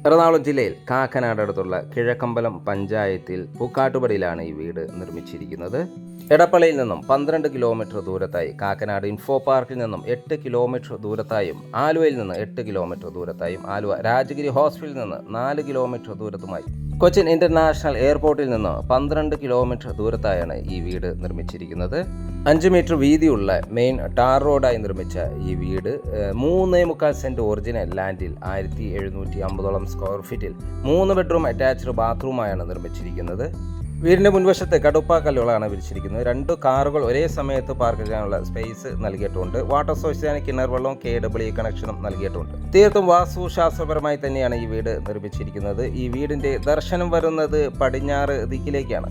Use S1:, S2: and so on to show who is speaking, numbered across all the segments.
S1: എറണാകുളം ജില്ലയിൽ കാക്കനാട് അടുത്തുള്ള കിഴക്കമ്പലം പഞ്ചായത്തിൽ പൂക്കാട്ടുപടിയിലാണ് ഈ വീട് നിർമ്മിച്ചിരിക്കുന്നത്. എടപ്പള്ളിയിൽ നിന്നും 12 കിലോമീറ്റർ ദൂരത്തായി, കാക്കനാട് ഇൻഫോ പാർക്കിൽ നിന്നും 8 കിലോമീറ്റർ ദൂരത്തായും, ആലുവയിൽ നിന്ന് 8 കിലോമീറ്റർ ദൂരത്തായും, ആലുവ രാജഗിരി ഹോസ്പിറ്റലിൽ നിന്ന് 4 കിലോമീറ്റർ ദൂരത്തുമായി, കൊച്ചിൻ ഇന്റർനാഷണൽ എയർപോർട്ടിൽ നിന്ന് 12 കിലോമീറ്റർ ദൂരത്തായാണ് ഈ വീട് നിർമ്മിച്ചിരിക്കുന്നത്. 5 മീറ്റർ വീതിയുള്ള മെയിൻ ടാർ റോഡായി നിർമ്മിച്ച ഈ വീട് 3.25 സെന്റ് ഒറിജിനൽ ലാൻഡിൽ 1750 സ്ക്വയർ ഫീറ്റിൽ 3 ബെഡ്റൂം അറ്റാച്ച്ഡ് ബാത്റൂമായാണ് നിർമ്മിച്ചിരിക്കുന്നത്. വീടിൻ്റെ മുൻവശത്ത് കടുപ്പാക്കല്ലുകളാണ് വിരിച്ചിരിക്കുന്നത്. 2 കാറുകൾ ഒരേ സമയത്ത് പാർക്ക് ചെയ്യാനുള്ള സ്പേസ് നൽകിയിട്ടുണ്ട്. വാട്ടർ സോഴ്സിന് കിണർ വെള്ളവും KWE കണക്ഷനും നൽകിയിട്ടുണ്ട്. തീർത്തും വാസ്തുശാസ്ത്രപരമായി തന്നെയാണ് ഈ വീട് നിർമ്മിച്ചിരിക്കുന്നത്. ഈ വീടിൻ്റെ ദർശനം വരുന്നത് പടിഞ്ഞാറ് ദിക്കിലേക്കാണ്.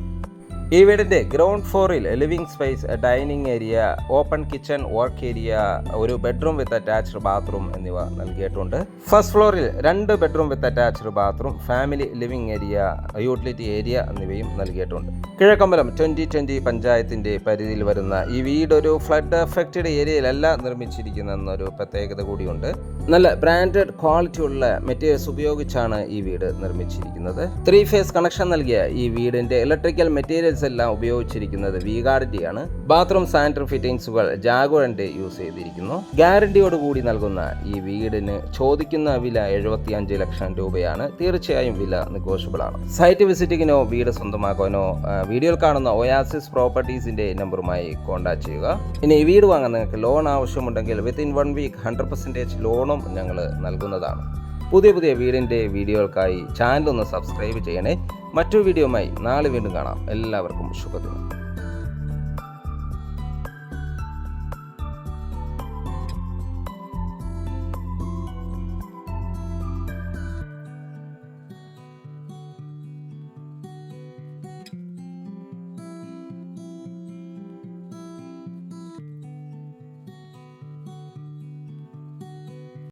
S1: ഈ വീടിൻ്റെ ഗ്രൗണ്ട് ഫ്ലോറിൽ living space, dining area, open kitchen, work area, ഒരു ബെഡ്റൂം വിത്ത് അറ്റാച്ച്ഡ് ബാത്റൂം എന്നിവ നൽകിയിട്ടുണ്ട്. ഫസ്റ്റ് ഫ്ലോറിൽ 2 bedroom with attached bathroom, family living area, utility area എന്നിവയും നൽകിയിട്ടുണ്ട്. കിഴക്കമ്പലം 2020 പഞ്ചായത്തിൻ്റെ പരിധിയിൽ വരുന്ന ഈ വീട് ഒരു ഫ്ലഡ് എഫക്റ്റഡ് ഏരിയയിലല്ല നിർമ്മിച്ചിരിക്കുന്നതെന്നൊരു പ്രത്യേകത കൂടിയുണ്ട്. നല്ല ബ്രാൻഡഡ് ക്വാളിറ്റി ഉള്ള മെറ്റീരിയൽസ് ഉപയോഗിച്ചാണ് ഈ വീട് നിർമ്മിച്ചിരിക്കുന്നത്. 3 ഫേസ് കണക്ഷൻ നൽകിയ ഈ വീടിൻ്റെ ഇലക്ട്രിക്കൽ മെറ്റീരിയൽസ് എല്ലാം ഉപയോഗിച്ചിരിക്കുന്നത് V-Guardiയാണ്. ബാത്റൂം സാനിറ്ററി ഫിറ്റിംഗ്സുകൾ ജാഗുറിന്റെ യൂസ് ചെയ്തിരിക്കുന്നു. ഗ്യാരണ്ടിയോടുകൂടി നൽകുന്ന ഈ വീടിന് ചോദിക്കുന്ന വില 75 ലക്ഷം രൂപയാണ്. തീർച്ചയായും വില നെഗോഷ്യബിൾ ആണ്. സൈറ്റ് വിസിറ്റിങ്ങിനോ വീട് സ്വന്തമാക്കാനോ വീഡിയോയിൽ കാണുന്ന ഒയാസിസ് പ്രോപ്പർട്ടീസിന്റെ നമ്പറുമായി കോൺടാക്ട് ചെയ്യുക. ഇനി ഈ വീട് വാങ്ങാൻ നിങ്ങൾക്ക് ലോൺ ആവശ്യമുണ്ടെങ്കിൽ വിത്തിൻ 1 വീക്ക് 100% ലോണും ഞങ്ങൾ നൽകുന്നതാണ്. പുതിയ വീടിൻ്റെ വീഡിയോകൾക്കായി ചാനൽ ഒന്ന് സബ്സ്ക്രൈബ് ചെയ്യണേ. മറ്റൊരു വീഡിയോയുമായി നാളെ വീണ്ടും കാണാം. എല്ലാവർക്കും ശുഭദിനം.